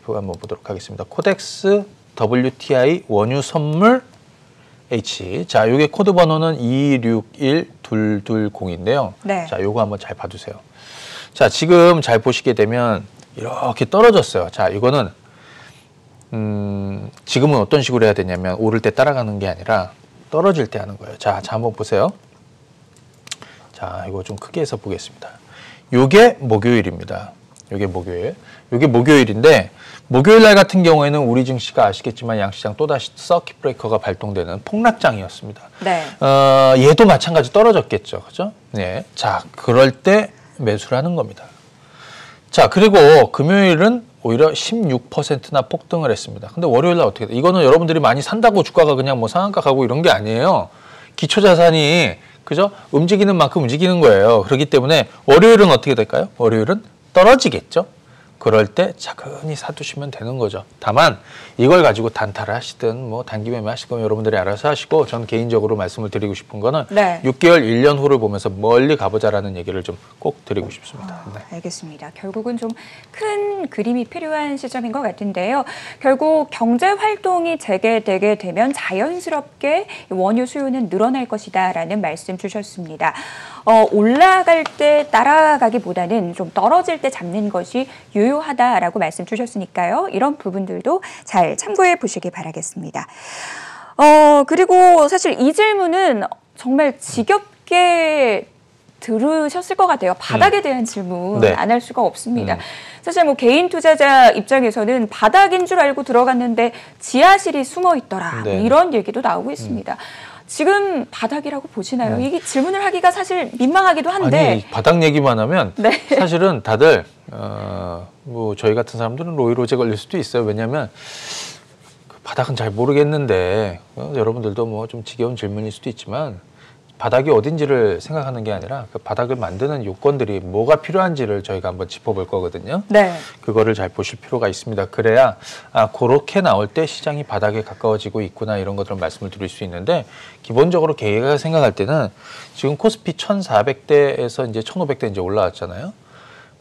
A: 한번 보도록 하겠습니다. 코덱스 WTI 원유 선물 H. 자, 요게 코드 번호는 261220인데요.
B: 네.
A: 자, 요거 한번 잘 봐주세요. 자, 지금 잘 보시게 되면 이렇게 떨어졌어요. 자, 이거는 지금은 어떤 식으로 해야 되냐면 오를 때 따라가는 게 아니라 떨어질 때 하는 거예요. 자, 한번 보세요. 자, 이거 좀 크게 해서 보겠습니다. 요게 목요일입니다. 요게 목요일인데 목요일 날 같은 경우에는 우리 증시가 아시겠지만 양시장 또다시 서킷 브레이커가 발동되는 폭락장이었습니다.
B: 네.
A: 얘도 마찬가지 떨어졌겠죠. 그죠? 네. 자, 그럴 때 매수를 하는 겁니다. 자, 그리고 금요일은 오히려 16%나 폭등을 했습니다. 근데 월요일 날 어떻게 돼? 이거는 여러분들이 많이 산다고 주가가 그냥 뭐 상한가 가고 이런 게 아니에요. 기초자산이 그죠? 움직이는 만큼 움직이는 거예요. 그렇기 때문에 월요일은 어떻게 될까요? 월요일은 떨어지겠죠. 그럴 때 차근히 사두시면 되는 거죠. 다만 이걸 가지고 단타를 하시든 뭐 단기 매매 하시건 여러분들이 알아서 하시고 전 개인적으로 말씀을 드리고 싶은 거는
B: 네.
A: 6개월, 1년 후를 보면서 멀리 가보자라는 얘기를 좀 꼭 드리고 싶습니다. 네.
B: 알겠습니다. 결국은 좀 큰 그림이 필요한 시점인 것 같은데요. 결국 경제 활동이 재개되게 되면 자연스럽게 원유 수요는 늘어날 것이다라는 말씀 주셨습니다. 올라갈 때 따라가기보다는 좀 떨어질 때 잡는 것이 유효하다라고 말씀 주셨으니까요. 이런 부분들도 잘 참고해 보시기 바라겠습니다. 그리고 사실 이 질문은 정말 지겹게 들으셨을 것 같아요. 바닥에 대한 질문
A: 네.
B: 안 할 수가 없습니다. 사실 뭐 개인 투자자 입장에서는 바닥인 줄 알고 들어갔는데 지하실이 숨어 있더라.
A: 네.
B: 이런 얘기도 나오고 있습니다. 지금 바닥이라고 보시나요? 이게 질문을 하기가 사실 민망하기도 한데.
A: 아니, 바닥 얘기만 하면
B: 네.
A: 사실은 다들 뭐 저희 같은 사람들은 로이로제 걸릴 수도 있어요. 왜냐하면 그 바닥은 잘 모르겠는데 여러분들도 뭐 좀 지겨운 질문일 수도 있지만 바닥이 어딘지를 생각하는 게 아니라 그 바닥을 만드는 요건들이 뭐가 필요한지를 저희가 한번 짚어볼 거거든요.
B: 네.
A: 그거를 잘 보실 필요가 있습니다. 그래야 그렇게 나올 때 시장이 바닥에 가까워지고 있구나 이런 것들을 말씀을 드릴 수 있는데 기본적으로 개가 생각할 때는 지금 코스피 1,400대에서 이제 1,500대 이제 올라왔잖아요.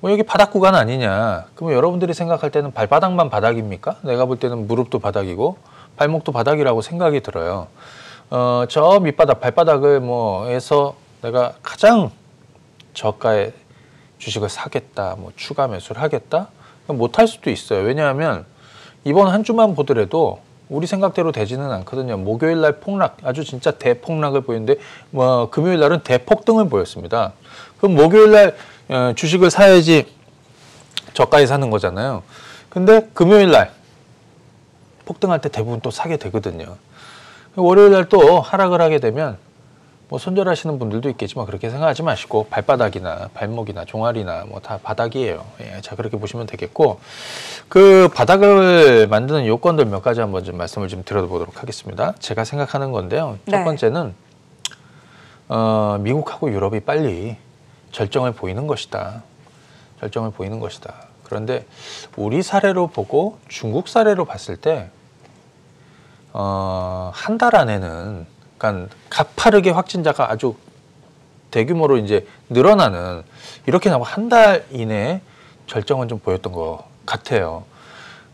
A: 뭐 여기 바닥 구간 아니냐. 그러면 여러분들이 생각할 때는 발바닥만 바닥입니까? 내가 볼 때는 무릎도 바닥이고 발목도 바닥이라고 생각이 들어요. 저 밑바닥, 발바닥을 해서 내가 가장 저가에 주식을 사겠다, 뭐 추가 매수를 하겠다, 못할 수도 있어요. 왜냐하면 이번 한 주만 보더라도 우리 생각대로 되지는 않거든요. 목요일 날 폭락, 아주 진짜 대폭락을 보이는데 뭐 금요일 날은 대폭등을 보였습니다. 그럼 목요일 날 주식을 사야지 저가에 사는 거잖아요. 근데 금요일 날 폭등할 때 대부분 또 사게 되거든요. 월요일 날 또 하락을 하게 되면 뭐 손절하시는 분들도 있겠지만 그렇게 생각하지 마시고 발바닥이나 발목이나 종아리나 뭐 다 바닥이에요. 예, 자 그렇게 보시면 되겠고 그 바닥을 만드는 요건들 몇 가지 한번 좀 말씀을 좀 드려보도록 하겠습니다. 제가 생각하는 건데요. 첫 번째는 미국하고 유럽이 빨리 절정을 보이는 것이다. 절정을 보이는 것이다. 그런데 우리 사례로 보고 중국 사례로 봤을 때 한 달 안에는 그러니까 가파르게 확진자가 아주 대규모로 이제 늘어나는 이렇게 나면 한 달 이내에 절정은 좀 보였던 것 같아요.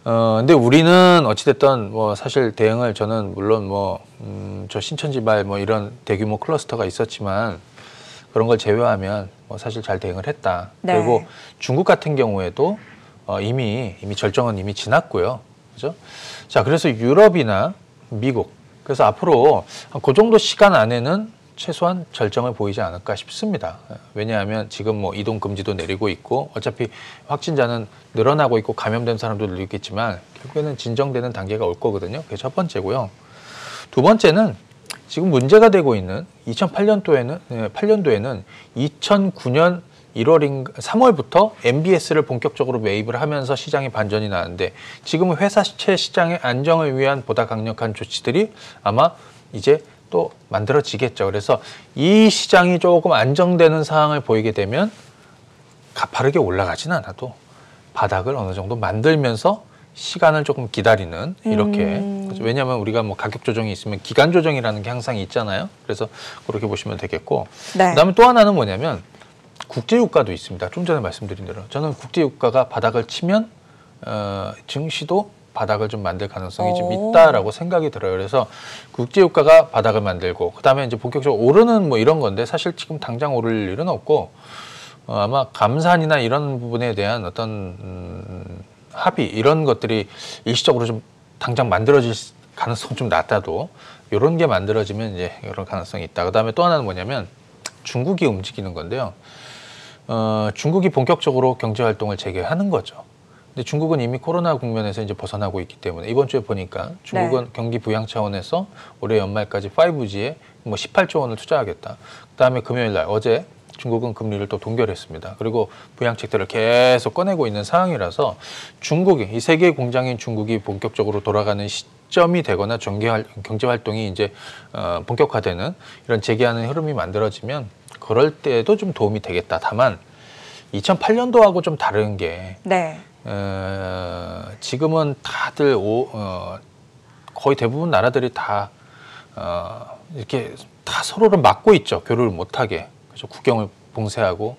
A: 근데 우리는 어찌됐든 뭐 사실 대응을 저는 물론 저 신천지발 뭐 이런 대규모 클러스터가 있었지만 그런 걸 제외하면 뭐 사실 잘 대응을 했다.
B: 네.
A: 그리고 중국 같은 경우에도 이미 절정은 이미 지났고요. 그죠? 자, 그래서 유럽이나 미국 그래서 앞으로 그 정도 시간 안에는 최소한 절정을 보이지 않을까 싶습니다. 왜냐하면 지금 뭐 이동 금지도 내리고 있고 어차피 확진자는 늘어나고 있고 감염된 사람도 늘겠지만 결국에는 진정되는 단계가 올 거거든요. 그게 첫 번째고요. 두 번째는 지금 문제가 되고 있는 2008년도에는 2009년 3월부터 MBS를 본격적으로 매입을 하면서 시장이 반전이 나는데 지금은 회사채 시장의 안정을 위한 보다 강력한 조치들이 아마 이제 또 만들어지겠죠. 그래서 이 시장이 조금 안정되는 상황을 보이게 되면 가파르게 올라가지는 않아도 바닥을 어느 정도 만들면서 시간을 조금 기다리는 이렇게 왜냐하면 우리가 뭐 가격 조정이 있으면 기간 조정이라는 게 항상 있잖아요. 그래서 그렇게 보시면 되겠고 그다음에 또 하나는 뭐냐면 국제유가도 있습니다. 좀 전에 말씀드린 대로 저는 국제유가가 바닥을 치면 증시도 바닥을 좀 만들 가능성이 좀 있다라고 생각이 들어요. 그래서 국제유가가 바닥을 만들고 그다음에 이제 본격적으로 오르는 뭐 이런 건데 사실 지금 당장 오를 일은 없고 아마 감산이나 이런 부분에 대한 어떤 합의 이런 것들이 일시적으로 좀 당장 만들어질 가능성 좀 낮다도 이런 게 만들어지면 이제 이런 가능성이 있다. 그다음에 또 하나는 뭐냐면 중국이 움직이는 건데요. 중국이 본격적으로 경제 활동을 재개하는 거죠. 근데 중국은 이미 코로나 국면에서 이제 벗어나고 있기 때문에 이번 주에 보니까 중국은 경기 부양 차원에서 올해 연말까지 5G에 뭐 18조 원을 투자하겠다. 그다음에 금요일 날 어제 중국은 금리를 또 동결했습니다. 그리고 부양책들을 계속 꺼내고 있는 상황이라서 중국이 이 세계 공장인 중국이 본격적으로 돌아가는 시점이 되거나 경제 활동이 이제 본격화되는 이런 재개하는 흐름이 만들어지면 그럴 때도 좀 도움이 되겠다. 다만 2008년도하고 좀 다른 게 지금은 다들 거의 대부분 나라들이 다 이렇게 다 서로를 막고 있죠. 교류를 못하게. 그래서 국경을 봉쇄하고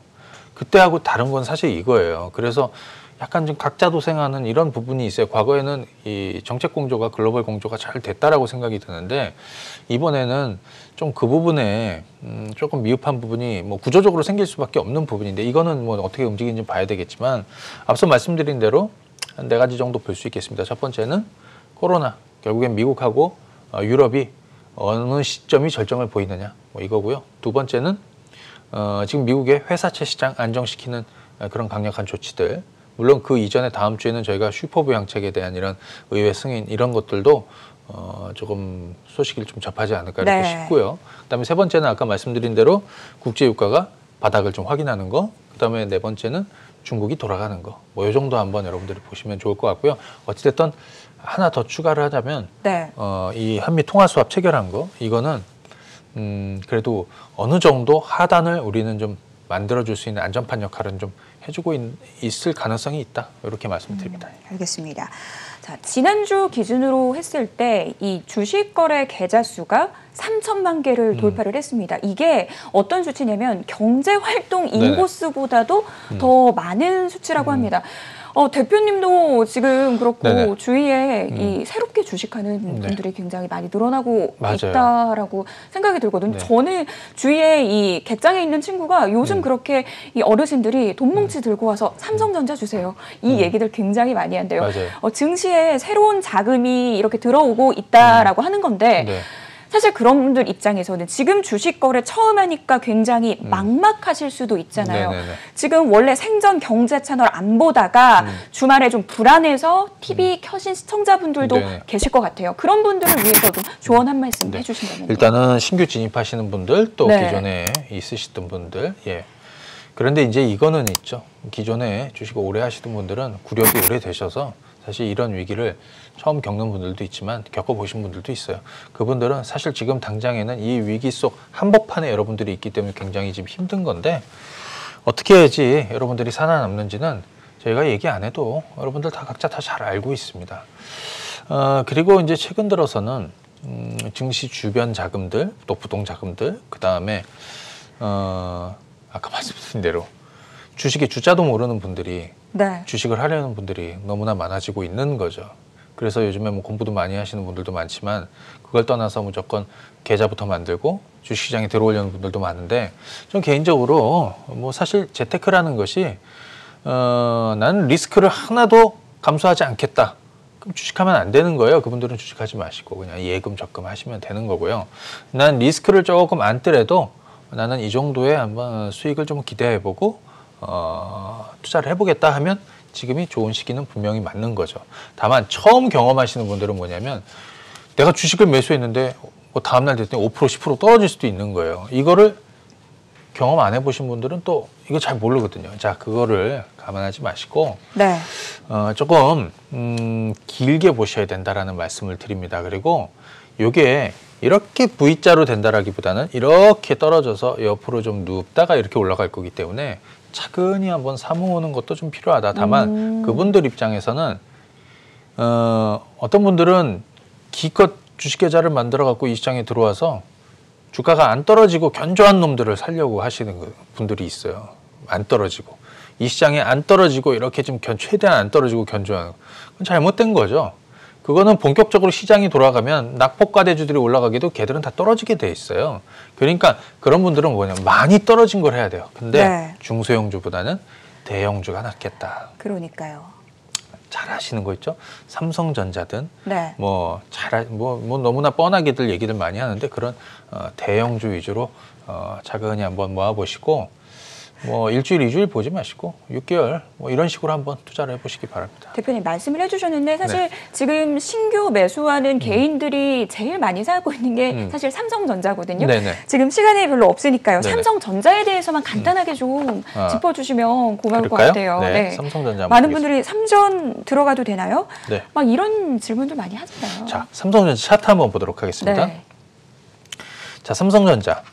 A: 그때하고 다른 건 사실 이거예요. 그래서 약간 좀 각자 도생하는 이런 부분이 있어요. 과거에는 이 정책 공조가 글로벌 공조가 잘 됐다라고 생각이 드는데 이번에는 좀 그 부분에 조금 미흡한 부분이 뭐 구조적으로 생길 수밖에 없는 부분인데 이거는 뭐 어떻게 움직이는지 봐야 되겠지만 앞서 말씀드린 대로 한 4가지 정도 볼 수 있겠습니다. 첫 번째는 코로나, 결국엔 미국하고 유럽이 어느 시점이 절정을 보이느냐 뭐 이거고요. 두 번째는 지금 미국의 회사채 시장 안정시키는 그런 강력한 조치들. 물론 그 이전에 다음 주에는 저희가 슈퍼부양책에 대한 이런 의회 승인 이런 것들도 조금 소식을 좀 접하지 않을까 이렇게 싶고요. 그다음에 세 번째는 아까 말씀드린 대로 국제유가가 바닥을 좀 확인하는 거. 그다음에 네 번째는 중국이 돌아가는 거. 뭐 이 정도 한번 여러분들이 보시면 좋을 것 같고요. 어찌됐든 하나 더 추가를 하자면 이 한미 통화 수합 체결한 거 이거는 그래도 어느 정도 하단을 우리는 좀 만들어줄 수 있는 안전판 역할은 좀 해주고 있을 가능성이 있다. 이렇게 말씀드립니다.
B: 알겠습니다. 자, 지난주 기준으로 했을 때 이 주식 거래 계좌 수가 3천만 개를 돌파를 했습니다. 이게 어떤 수치냐면 경제활동 인구수보다도 더 많은 수치라고 합니다. 대표님도 지금 그렇고
A: 네네.
B: 주위에 이 새롭게 주식하는
A: 네.
B: 분들이 굉장히 많이 늘어나고
A: 맞아요.
B: 있다라고 생각이 들거든요.
A: 네.
B: 저는 주위에 이 갯장에 있는 친구가 요즘 그렇게 이 어르신들이 돈 뭉치 들고 와서 삼성전자 주세요. 이 얘기들 굉장히 많이 한대요.
A: 맞아요.
B: 증시에 새로운 자금이 이렇게 들어오고 있다라고 하는 건데
A: 네.
B: 사실 그런 분들 입장에서는 지금 주식 거래 처음 하니까 굉장히 막막하실 수도 있잖아요.
A: 네네네.
B: 지금 원래 생전 경제 채널 안 보다가 주말에 좀 불안해서 TV 켜신 시청자분들도
A: 네네.
B: 계실 것 같아요. 그런 분들을 위해서 좀 조언 한 말씀
A: 네.
B: 해주신다면요.
A: 일단은 신규 진입하시는 분들 또
B: 네.
A: 기존에 있으시던 분들 예. 그런데 이제 이거는 있죠. 기존에 주식 오래 하시던 분들은 구력이 오래 되셔서 사실 이런 위기를 처음 겪는 분들도 있지만 겪어보신 분들도 있어요. 그분들은 사실 지금 당장에는 이 위기 속 한복판에 여러분들이 있기 때문에 굉장히 지금 힘든 건데 어떻게 해야지 여러분들이 살아남는지는 저희가 얘기 안 해도 여러분들 다 각자 다 잘 알고 있습니다. 그리고 이제 최근 들어서는 증시 주변 자금들, 또 부동 자금들, 그 다음에 아까 말씀드린 대로 주식의 주자도 모르는 분들이
B: 네.
A: 주식을 하려는 분들이 너무나 많아지고 있는 거죠. 그래서 요즘에 뭐 공부도 많이 하시는 분들도 많지만 그걸 떠나서 무조건 계좌부터 만들고 주식시장에 들어오려는 분들도 많은데 전 개인적으로 뭐 사실 재테크라는 것이 나는 리스크를 하나도 감수하지 않겠다. 그럼 주식하면 안 되는 거예요. 그분들은 주식하지 마시고 그냥 예금 적금 하시면 되는 거고요. 난 리스크를 조금 안더라도 나는 이 정도의 한번 수익을 좀 기대해보고 투자를 해보겠다 하면 지금이 좋은 시기는 분명히 맞는 거죠. 다만 처음 경험하시는 분들은 뭐냐면 내가 주식을 매수했는데 뭐 다음날 됐더니 5% 10% 떨어질 수도 있는 거예요. 이거를 경험 안 해보신 분들은 또 이거 잘 모르거든요. 자, 그거를 감안하지 마시고
B: 네.
A: 조금 길게 보셔야 된다라는 말씀을 드립니다. 그리고 요게 이렇게 V자로 된다라기보다는 이렇게 떨어져서 옆으로 좀 눕다가 이렇게 올라갈 거기 때문에 차근히 한번 사모으는 것도 좀 필요하다. 다만 그분들 입장에서는 어떤 분들은 기껏 주식계좌를 만들어 갖고 이 시장에 들어와서 주가가 안 떨어지고 견조한 놈들을 살려고 하시는 분들이 있어요. 안 떨어지고 이 시장에 안 떨어지고 이렇게 좀 최대한 안 떨어지고 견조한 그건 잘못된 거죠. 그거는 본격적으로 시장이 돌아가면 낙폭과대주들이 올라가기도 걔들은 다 떨어지게 돼 있어요. 그러니까 그런 분들은 뭐냐 많이 떨어진 걸 해야 돼요. 근데
B: 네.
A: 중소형주보다는 대형주가 낫겠다.
B: 그러니까요.
A: 잘 아시는 거 있죠? 삼성전자든
B: 네.
A: 뭐 너무나 뻔하게들 얘기들 많이 하는데 그런 대형주 위주로 차근히 한번 모아보시고 뭐 일주일, 2주일 보지 마시고 6개월 뭐 이런 식으로 한번 투자를 해보시기 바랍니다.
B: 대표님 말씀을 해주셨는데 사실
A: 네.
B: 지금 신규 매수하는 개인들이 제일 많이 사고 있는 게 사실 삼성전자거든요.
A: 네네.
B: 지금 시간이 별로 없으니까요.
A: 네네.
B: 삼성전자에 대해서만 간단하게 좀 짚어주시면 고마울 것
A: 그럴까요?
B: 같아요.
A: 네, 삼성전자 한번
B: 많은
A: 보겠습니다.
B: 분들이 삼전 들어가도 되나요?
A: 네.
B: 막 이런 질문도 많이 하잖아요.
A: 자, 삼성전자 차트 한번 보도록 하겠습니다.
B: 네.
A: 자, 삼성전자.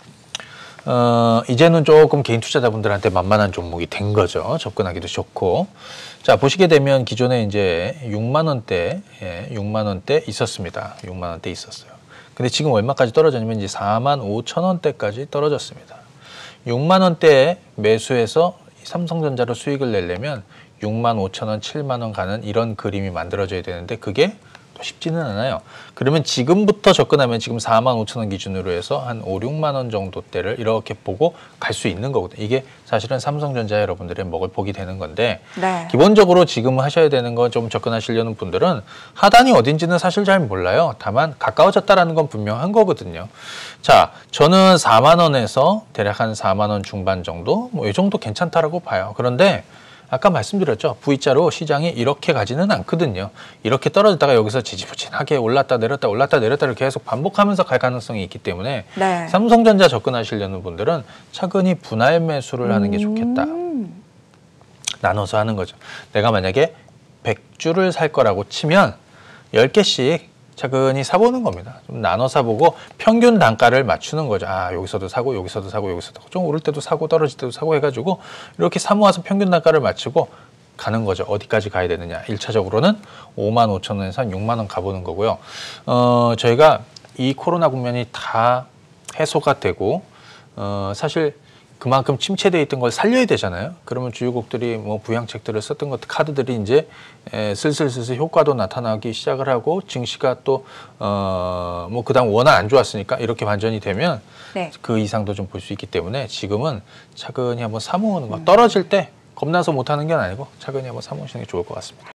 A: 이제는 조금 개인 투자자분들한테 만만한 종목이 된 거죠. 접근하기도 좋고. 자, 보시게 되면 기존에 이제 6만 원대, 6만 원대 있었습니다. 6만 원대 있었어요. 근데 지금 얼마까지 떨어졌냐면 이제 4만 5천 원대까지 떨어졌습니다. 6만 원대에 매수해서 삼성전자로 수익을 내려면 6만 5천 원, 7만 원 가는 이런 그림이 만들어져야 되는데 그게 쉽지는 않아요. 그러면 지금부터 접근하면 지금 4만 5천 원 기준으로 해서 한 5, 6만 원 정도대를 이렇게 보고 갈 수 있는 거거든요. 이게 사실은 삼성전자 여러분들의 먹을 복이 되는 건데
B: 네.
A: 기본적으로 지금 하셔야 되는 건 좀 접근하시려는 분들은 하단이 어딘지는 사실 잘 몰라요. 다만 가까워졌다라는 건 분명한 거거든요. 자, 저는 4만 원에서 대략 한 4만 원 중반 정도 뭐 이 정도 괜찮다라고 봐요. 그런데 아까 말씀드렸죠. V자로 시장이 이렇게 가지는 않거든요. 이렇게 떨어졌다가 여기서 지지부진하게 올랐다 내렸다 올랐다 내렸다를 계속 반복하면서 갈 가능성이 있기 때문에
B: 네.
A: 삼성전자 접근하시려는 분들은 차근히 분할 매수를 하는 게 좋겠다. 나눠서 하는 거죠. 내가 만약에 100주를 살 거라고 치면 10개씩 차근히 사보는 겁니다. 좀 나눠 사보고 평균 단가를 맞추는 거죠. 아, 여기서도 사고 여기서도 사고 여기서도 사고 좀 오를 때도 사고 떨어질 때도 사고 해가지고 이렇게 사 모아서 평균 단가를 맞추고 가는 거죠. 어디까지 가야 되느냐. 1차적으로는 5만 5천 원에서 한 6만 원 가보는 거고요. 저희가 이 코로나 국면이 다 해소가 되고 사실 그만큼 침체돼 있던 걸 살려야 되잖아요. 그러면 주유국들이 뭐 부양책들을 썼던 것 카드들이 이제 슬슬 효과도 나타나기 시작을 하고 증시가 또 뭐 그다음 워낙 안 좋았으니까 이렇게 반전이 되면
B: 네.
A: 그 이상도 좀 볼 수 있기 때문에 지금은 차근히 한번 사모으는 거 떨어질 때 겁나서 못하는 게 아니고 차근히 한번 사모으시는 게 좋을 것 같습니다.